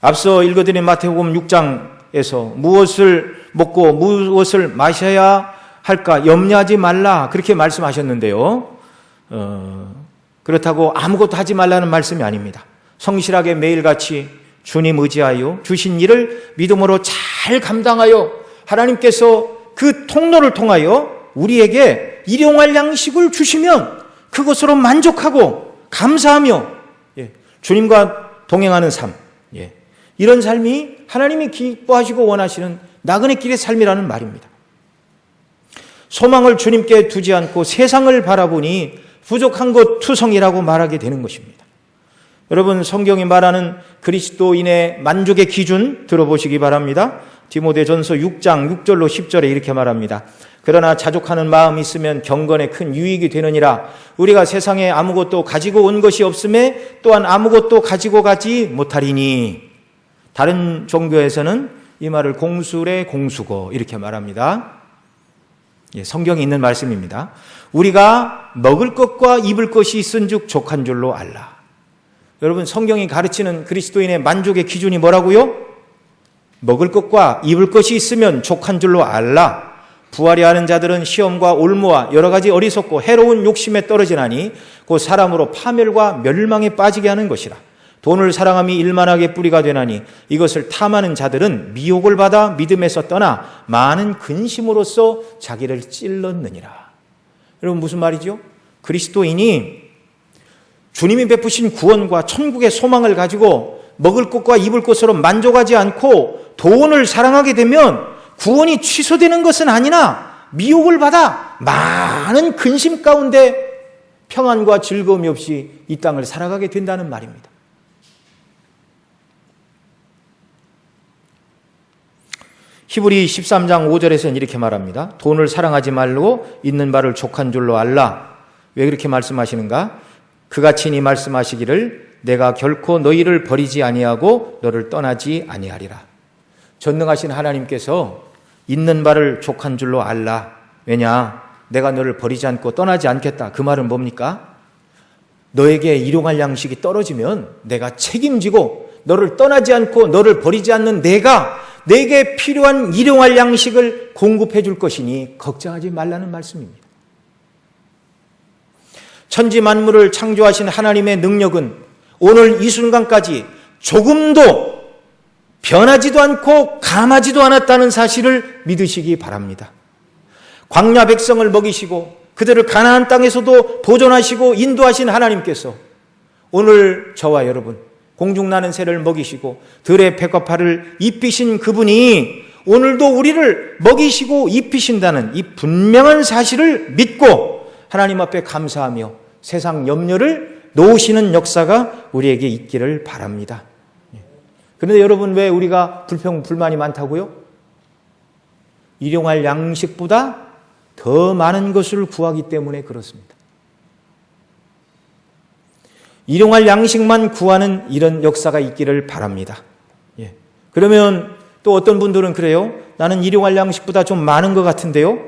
앞서 읽어드린 마태복음 6장에서 무엇을 먹고 무엇을 마셔야 할까 염려하지 말라 그렇게 말씀하셨는데요. 그렇다고 아무것도 하지 말라는 말씀이 아닙니다. 성실하게 매일같이 주님 의지하여 주신 일을 믿음으로 잘 감당하여 하나님께서 그 통로를 통하여 우리에게 일용할 양식을 주시면 그것으로 만족하고 감사하며 주님과 동행하는 삶, 이런 삶이 하나님이 기뻐하시고 원하시는 나그네 길의 삶이라는 말입니다. 소망을 주님께 두지 않고 세상을 바라보니 부족한 것 투성이라고 말하게 되는 것입니다. 여러분, 성경이 말하는 그리스도인의 만족의 기준 들어보시기 바랍니다. 디모데전서 6장 6절로 10절에 이렇게 말합니다. 그러나 자족하는 마음이 있으면 경건에 큰 유익이 되느니라. 우리가 세상에 아무것도 가지고 온 것이 없음에 또한 아무것도 가지고 가지 못하리니. 다른 종교에서는 이 말을 공수래 공수고 이렇게 말합니다. 성경에 있는 말씀입니다. 우리가 먹을 것과 입을 것이 있은즉 족한 줄로 알라. 여러분, 성경이 가르치는 그리스도인의 만족의 기준이 뭐라고요? 먹을 것과 입을 것이 있으면 족한 줄로 알라. 부하려 하는 자들은 시험과 올무와 여러 가지 어리석고 해로운 욕심에 떨어지나니 곧 사람으로 파멸과 멸망에 빠지게 하는 것이라. 돈을 사랑함이 일만하게 뿌리가 되나니 이것을 탐하는 자들은 미혹을 받아 믿음에서 떠나 많은 근심으로써 자기를 찔렀느니라. 여러분, 무슨 말이죠? 그리스도인이 주님이 베푸신 구원과 천국의 소망을 가지고 먹을 것과 입을 것으로 만족하지 않고 돈을 사랑하게 되면 구원이 취소되는 것은 아니나 미혹을 받아 많은 근심 가운데 평안과 즐거움이 없이 이 땅을 살아가게 된다는 말입니다. 히브리 13장 5절에서는 이렇게 말합니다. 돈을 사랑하지 말고 있는 바를 족한 줄로 알라. 왜 그렇게 말씀하시는가? 그같이 니 말씀하시기를 내가 결코 너희를 버리지 아니하고 너를 떠나지 아니하리라. 전능하신 하나님께서 있는 바를 족한 줄로 알라. 왜냐? 내가 너를 버리지 않고 떠나지 않겠다. 그 말은 뭡니까? 너에게 일용할 양식이 떨어지면 내가 책임지고 너를 떠나지 않고 너를 버리지 않는 내가 내게 필요한 일용할 양식을 공급해 줄 것이니 걱정하지 말라는 말씀입니다. 천지 만물을 창조하신 하나님의 능력은 오늘 이 순간까지 조금도 변하지도 않고 감하지도 않았다는 사실을 믿으시기 바랍니다. 광야 백성을 먹이시고 그들을 가나안 땅에서도 보존하시고 인도하신 하나님께서 오늘 저와 여러분 공중나는 새를 먹이시고 들의 백합화를 입히신 그분이 오늘도 우리를 먹이시고 입히신다는 이 분명한 사실을 믿고 하나님 앞에 감사하며 세상 염려를 놓으시는 역사가 우리에게 있기를 바랍니다. 그런데 여러분, 왜 우리가 불평불만이 많다고요? 일용할 양식보다 더 많은 것을 구하기 때문에 그렇습니다. 일용할 양식만 구하는 이런 역사가 있기를 바랍니다. 그러면 또 어떤 분들은 그래요. 나는 일용할 양식보다 좀 많은 것 같은데요.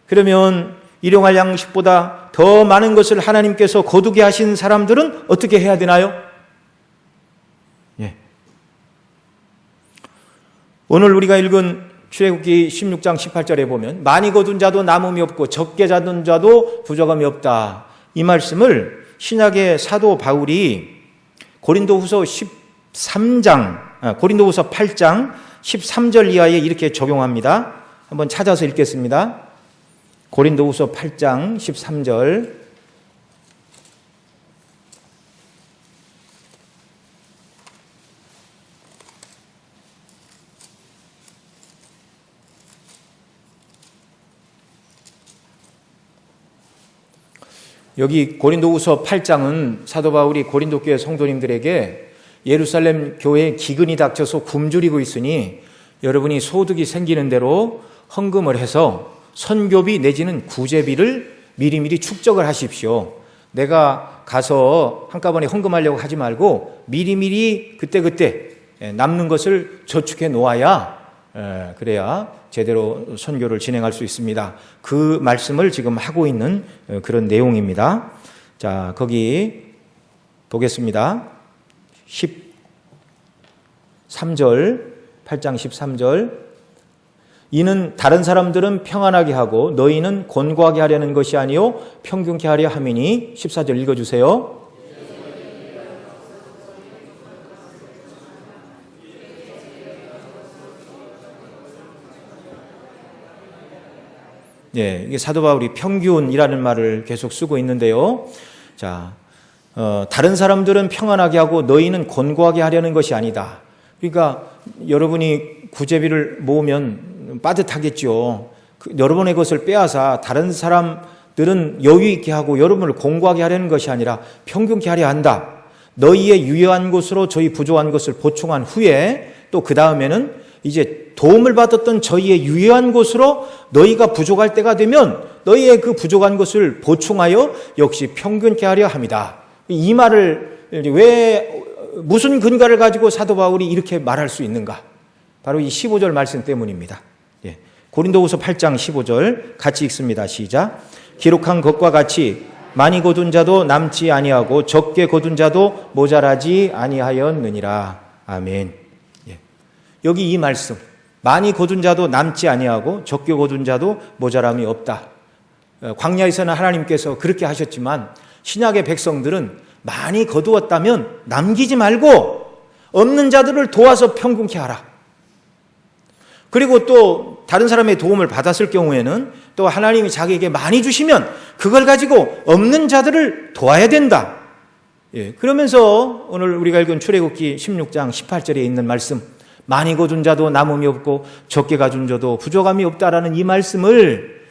그러면 일용할 양식보다 더 많은 것을 하나님께서 거두게 하신 사람들은 어떻게 해야 되나요? 오늘 우리가 읽은 출애굽기 16장 18절에 보면 많이 거둔 자도 남음이 없고 적게 거둔 자도 부족함이 없다. 이 말씀을 신약의 사도 바울이 고린도후서 8장 13절 이하에 이렇게 적용합니다. 한번 찾아서 읽겠습니다. 고린도후서 8장 13절. 여기 고린도후서 8장은 사도 바울이 고린도 교회 성도님들에게 예루살렘 교회에 기근이 닥쳐서 굶주리고 있으니 여러분이 소득이 생기는 대로 헌금을 해서 선교비 내지는 구제비를 미리미리 축적을 하십시오. 내가 가서 한꺼번에 헌금하려고 하지 말고 미리미리 그때그때 남는 것을 저축해 놓아야 그래야 제대로 선교를 진행할 수 있습니다. 그 말씀을 지금 하고 있는 그런 내용입니다. 자, 거기 보겠습니다. 13절, 8장 13절. 이는 다른 사람들은 평안하게 하고 너희는 곤고하게 하려는 것이 아니요 평균케 하려 함이니. 14절 읽어주세요. 이게 사도 바울이 평균이라는 말을 계속 쓰고 있는데요. 자, 다른 사람들은 평안하게 하고 너희는 곤고하게 하려는 것이 아니다. 그러니까 여러분이 구제비를 모으면 빠듯하겠죠. 여러분의 것을 빼앗아 다른 사람들은 여유 있게 하고 여러분을 곤고하게 하려는 것이 아니라 평균케 하려 한다. 너희의 유효한 것으로 저희 부족한 것을 보충한 후에 또 그 다음에는 이제 도움을 받았던 저희의 유효한 것으로 너희가 부족할 때가 되면 너희의 그 부족한 것을 보충하여 역시 평균케 하려 합니다. 이 말을 왜 무슨 근거를 가지고 사도 바울이 이렇게 말할 수 있는가? 바로 이 15절 말씀 때문입니다. 고린도후서 8장 15절 같이 읽습니다. 시작. 기록한 것과 같이 많이 거둔 자도 남지 아니하고 적게 거둔 자도 모자라지 아니하였느니라. 아멘. 여기 이 말씀, 많이 거둔 자도 남지 아니하고 적게 거둔 자도 모자람이 없다. 광야에서는 하나님께서 그렇게 하셨지만 신약의 백성들은 많이 거두었다면 남기지 말고 없는 자들을 도와서 평균케 하라. 그리고 또 다른 사람의 도움을 받았을 경우에는 또 하나님이 자기에게 많이 주시면 그걸 가지고 없는 자들을 도와야 된다. 그러면서 오늘 우리가 읽은 출애굽기 16장 18절에 있는 말씀, 많이 거둔 자도 남음이 없고 적게 가진 자도 부족함이 없다라는 이 말씀을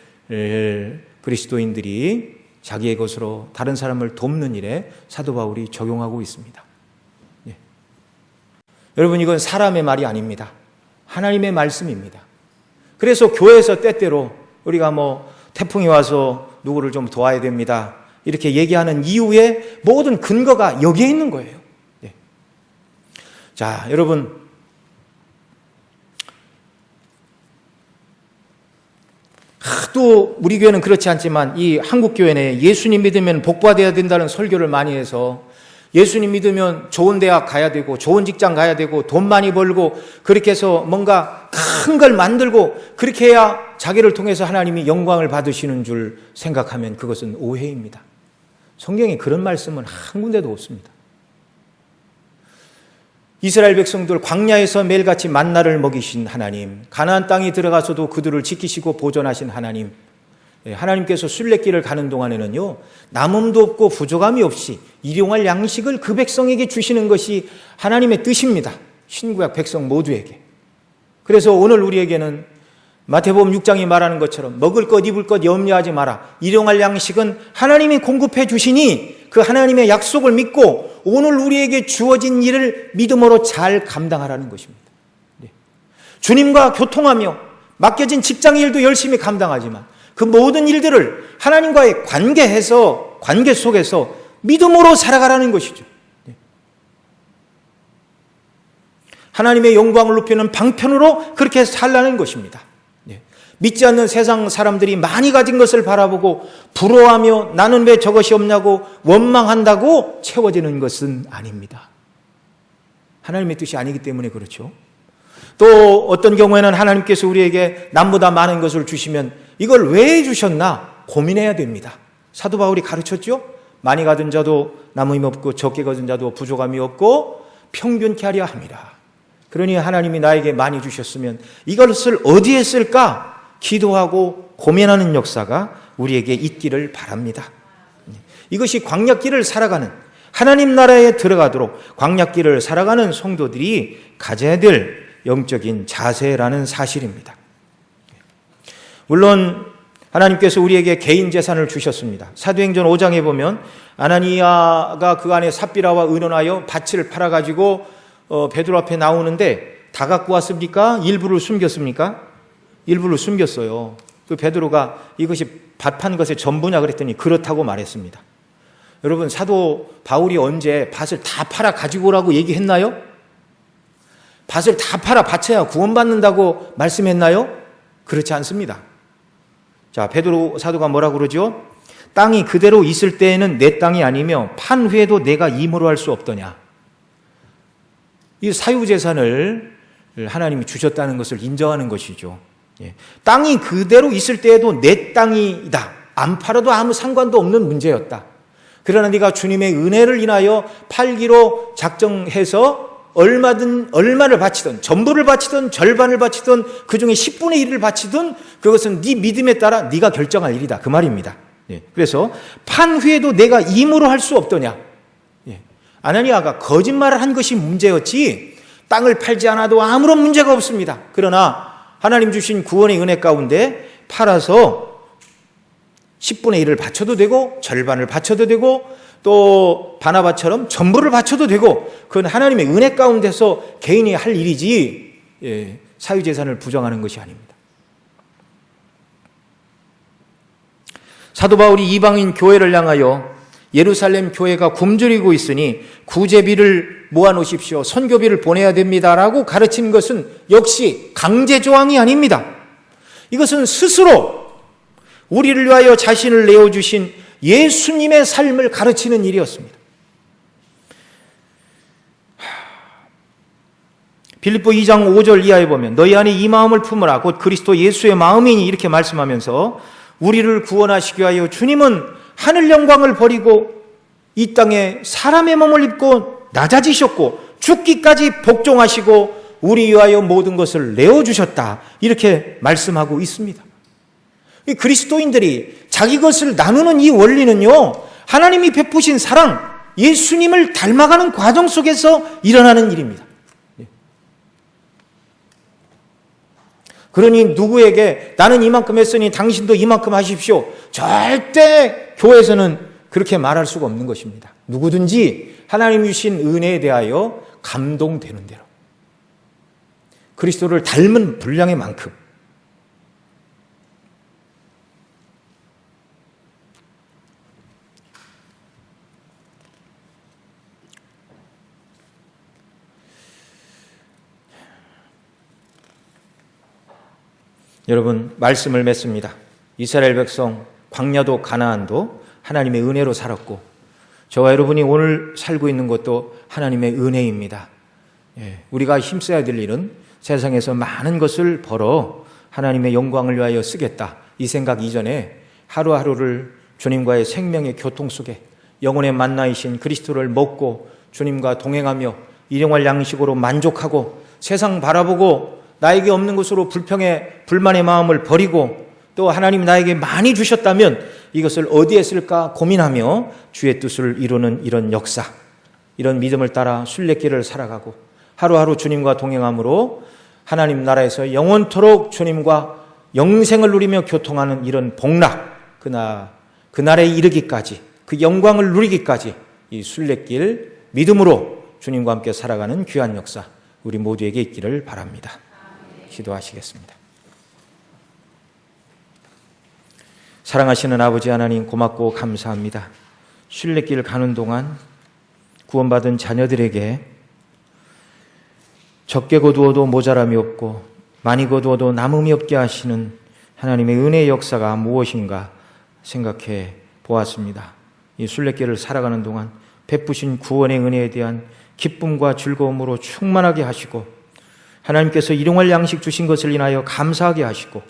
그리스도인들이 자기의 것으로 다른 사람을 돕는 일에 사도 바울이 적용하고 있습니다. 여러분, 이건 사람의 말이 아닙니다. 하나님의 말씀입니다. 그래서 교회에서 때때로 우리가 태풍이 와서 누구를 좀 도와야 됩니다, 이렇게 얘기하는 이유의 모든 근거가 여기에 있는 거예요. 자, 여러분, 아직도 우리 교회는 그렇지 않지만 이 한국 교회는 예수님 믿으면 복받아야 된다는 설교를 많이 해서 예수님 믿으면 좋은 대학 가야 되고 좋은 직장 가야 되고 돈 많이 벌고 그렇게 해서 뭔가 큰 걸 만들고 그렇게 해야 자기를 통해서 하나님이 영광을 받으시는 줄 생각하면 그것은 오해입니다. 성경에 그런 말씀은 한 군데도 없습니다. 이스라엘 백성들 광야에서 매일같이 만나를 먹이신 하나님, 가나안 땅에 들어가서도 그들을 지키시고 보존하신 하나님, 하나님께서 순례길을 가는 동안에는요, 남음도 없고 부족함이 없이 일용할 양식을 그 백성에게 주시는 것이 하나님의 뜻입니다. 신구약 백성 모두에게. 그래서 오늘 우리에게는 마태복음 6장이 말하는 것처럼 먹을 것 입을 것 염려하지 마라. 일용할 양식은 하나님이 공급해 주시니 그 하나님의 약속을 믿고 오늘 우리에게 주어진 일을 믿음으로 잘 감당하라는 것입니다. 주님과 교통하며 맡겨진 직장 일도 열심히 감당하지만 그 모든 일들을 하나님과의 관계 속에서 믿음으로 살아가라는 것이죠. 하나님의 영광을 높이는 방편으로 그렇게 살라는 것입니다. 믿지 않는 세상 사람들이 많이 가진 것을 바라보고 부러워하며 나는 왜 저것이 없냐고 원망한다고 채워지는 것은 아닙니다. 하나님의 뜻이 아니기 때문에 그렇죠. 또 어떤 경우에는 하나님께서 우리에게 남보다 많은 것을 주시면 이걸 왜 주셨나 고민해야 됩니다. 사도 바울이 가르쳤죠. 많이 가진 자도 남음이 없고 적게 가진 자도 부족함이 없고 평균케 하려 함이라. 그러니 하나님이 나에게 많이 주셨으면 이것을 어디에 쓸까 기도하고 고민하는 역사가 우리에게 있기를 바랍니다. 이것이 광야길을 살아가는, 하나님 나라에 들어가도록 광야길을 살아가는 성도들이 가져야 될 영적인 자세라는 사실입니다. 물론 하나님께서 우리에게 개인 재산을 주셨습니다. 사도행전 5장에 보면 아나니아가 그 안에 삽비라와 의논하여 밭을 팔아가지고 베드로 앞에 나오는데 다 갖고 왔습니까? 일부를 숨겼습니까? 일부를 숨겼어요. 그 베드로가 이것이 밭 판 것의 전부냐 그랬더니 그렇다고 말했습니다. 여러분, 사도 바울이 언제 밭을 다 팔아 가지고 오라고 얘기했나요? 밭을 다 팔아 바쳐야 구원받는다고 말씀했나요? 그렇지 않습니다. 자, 베드로 사도가 뭐라고 그러죠? 땅이 그대로 있을 때에는 내 땅이 아니며 판 후에도 내가 임으로 할 수 없더냐. 이 사유재산을 하나님이 주셨다는 것을 인정하는 것이죠. 땅이 그대로 있을 때에도 내 땅이다. 안 팔아도 아무 상관도 없는 문제였다. 그러나 네가 주님의 은혜를 인하여 팔기로 작정해서 얼마를 바치든 전부를 바치든 절반을 바치든 그중에 10분의 1을 바치든 그것은 네 믿음에 따라 네가 결정할 일이다. 그 말입니다. 그래서 판 후에도 내가 임으로 할 수 없더냐. 아나니아가 거짓말을 한 것이 문제였지 땅을 팔지 않아도 아무런 문제가 없습니다. 그러나 하나님 주신 구원의 은혜 가운데 팔아서 10분의 1을 바쳐도 되고 절반을 바쳐도 되고 또 바나바처럼 전부를 바쳐도 되고 그건 하나님의 은혜 가운데서 개인이 할 일이지 사유재산을 부정하는 것이 아닙니다. 사도 바울이 이방인 교회를 향하여 예루살렘 교회가 굶주리고 있으니 구제비를 모아놓으십시오. 선교비를 보내야 됩니다라고 가르친 것은 역시 강제조항이 아닙니다. 이것은 스스로 우리를 위하여 자신을 내어주신 예수님의 삶을 가르치는 일이었습니다. 빌립보 2장 5절 이하에 보면 너희 안에 이 마음을 품으라 곧 그리스도 예수의 마음이니 이렇게 말씀하면서 우리를 구원하시기 위하여 주님은 하늘 영광을 버리고 이 땅에 사람의 몸을 입고 낮아지셨고 죽기까지 복종하시고 우리 위하여 모든 것을 내어주셨다. 이렇게 말씀하고 있습니다. 이 그리스도인들이 자기 것을 나누는 이 원리는요, 하나님이 베푸신 사랑, 예수님을 닮아가는 과정 속에서 일어나는 일입니다. 그러니 누구에게 나는 이만큼 했으니 당신도 이만큼 하십시오. 절대 교회에서는 그렇게 말할 수가 없는 것입니다. 누구든지 하나님 주신 은혜에 대하여 감동되는 대로 그리스도를 닮은 분량의 만큼 여러분, 말씀을 맺습니다. 이스라엘 백성 광야도 가나안도 하나님의 은혜로 살았고 저와 여러분이 오늘 살고 있는 것도 하나님의 은혜입니다. 우리가 힘써야 될 일은 세상에서 많은 것을 벌어 하나님의 영광을 위하여 쓰겠다. 이 생각 이전에 하루하루를 주님과의 생명의 교통 속에 영혼의 만나이신 그리스도를 먹고 주님과 동행하며 일용할 양식으로 만족하고 세상 바라보고 나에게 없는 것으로 불만의 마음을 버리고 또 하나님 나에게 많이 주셨다면 이것을 어디에 쓸까 고민하며 주의 뜻을 이루는 이런 역사, 이런 믿음을 따라 순례길을 살아가고 하루하루 주님과 동행함으로 하나님 나라에서 영원토록 주님과 영생을 누리며 교통하는 이런 복락, 그날에 이르기까지, 그 영광을 누리기까지 이 순례길 믿음으로 주님과 함께 살아가는 귀한 역사 우리 모두에게 있기를 바랍니다. 기도하시겠습니다. 사랑하시는 아버지 하나님, 고맙고 감사합니다. 순례길 가는 동안 구원받은 자녀들에게 적게 거두어도 모자람이 없고 많이 거두어도 남음이 없게 하시는 하나님의 은혜의 역사가 무엇인가 생각해 보았습니다. 이 순례길을 살아가는 동안 베푸신 구원의 은혜에 대한 기쁨과 즐거움으로 충만하게 하시고 하나님께서 일용할 양식 주신 것을 인하여 감사하게 하시고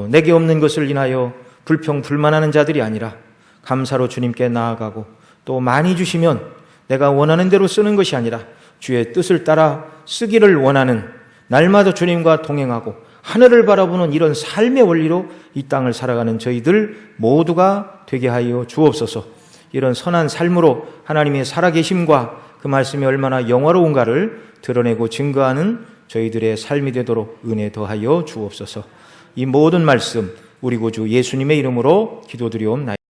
내게 없는 것을 인하여 불평불만하는 자들이 아니라 감사로 주님께 나아가고 또 많이 주시면 내가 원하는 대로 쓰는 것이 아니라 주의 뜻을 따라 쓰기를 원하는 날마다 주님과 동행하고 하늘을 바라보는 이런 삶의 원리로 이 땅을 살아가는 저희들 모두가 되게 하여 주옵소서. 이런 선한 삶으로 하나님의 살아계심과 그 말씀이 얼마나 영화로운가를 드러내고 증거하는 저희들의 삶이 되도록 은혜 더하여 주옵소서. 이 모든 말씀 우리 구주 예수님의 이름으로 기도드리옵나이다.